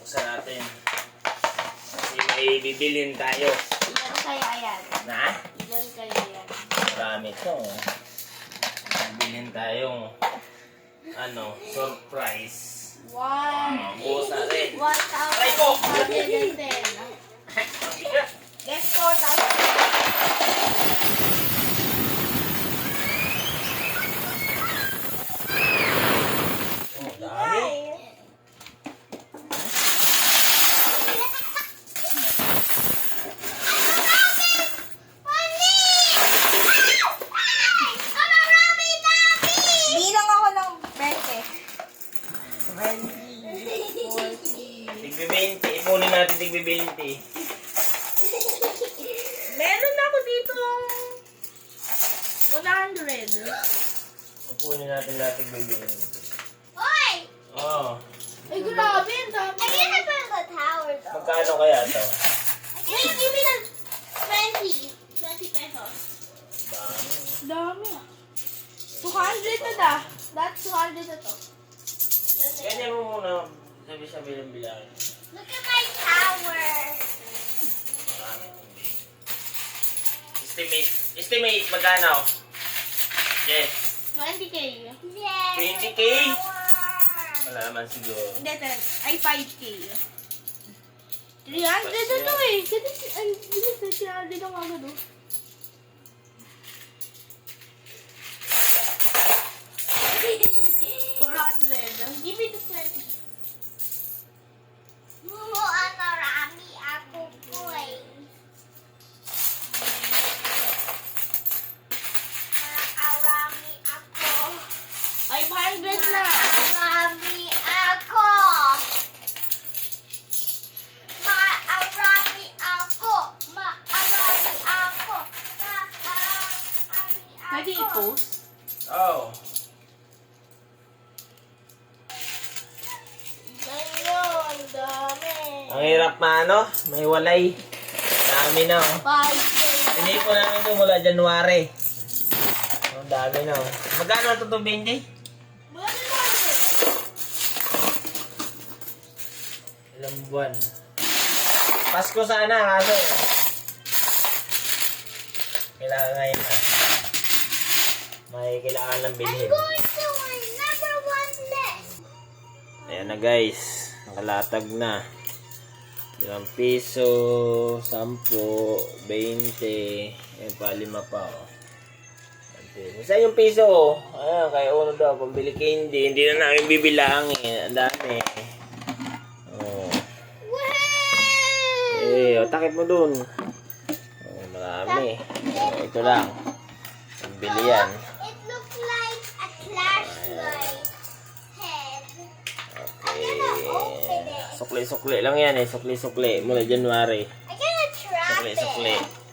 Buksan natin. Kasi may bibilin tayo. Ilan kaya yan? Na? Ilan kaya yan? Marami ito. Bibilin tayong surprise. Bukas natin. 1,010. Guess 4,000. Oh, dami. Bilang ako ng 20. Tigbi 20. Ipunin natin tigbi 20. Meron ako dito 100. Ipunin natin lahat tigbi 20. Hoy! Oh. Ay, grabe. Ang dami. I get it from the tower though. Magkano kaya to? Wait, give me the 20. 20 pesos. Dami. Dami ah. 200 na da. That's 200 na to. Ganyan mo muna. Sabi-sabi ng bilangin. Look at my tower. Marami. Estimate. Magkano? Yes. 20k. Yay! 20K? Tower. Wala naman siguro. Hindi, 10. Ay, 5k. 300 na to eh. Ay, hindi, 300 ang agad oh. Give me the 20. Marami ako boy. Marami ako. Ay, 500 na. Marami ako. Marami ako. Marami ako. Pwede i-post? Oh. Ayun, dami. Ang hirap may walay. Dami na oh. 5k. Hindi po namin ito mula January. Ang dami na oh. Magkano ito ito, Benji? Ilang buwan? Pasko sana kaso. Kailangan ngayon na. May kailangan lang I'm bilhin. going to my number one list. Ayan na guys. Nakalatag na. 5 piso, 10, 20, ayan pa, 5 pa oh. Isa yung piso oh. Ayan, kaya uno daw, pambili candy. Hindi na namin bibilangin. Ang dami. Oh. Wow! Eh, takip mo dun. Oh, marami. Oh, ito lang. Pambili yan. It looks like a flashlight head. I'm gonna open it. Sukli-sukli lang yan eh. Sukli-sukli. Mula January. I'm gonna trap Sukli-sukli. it.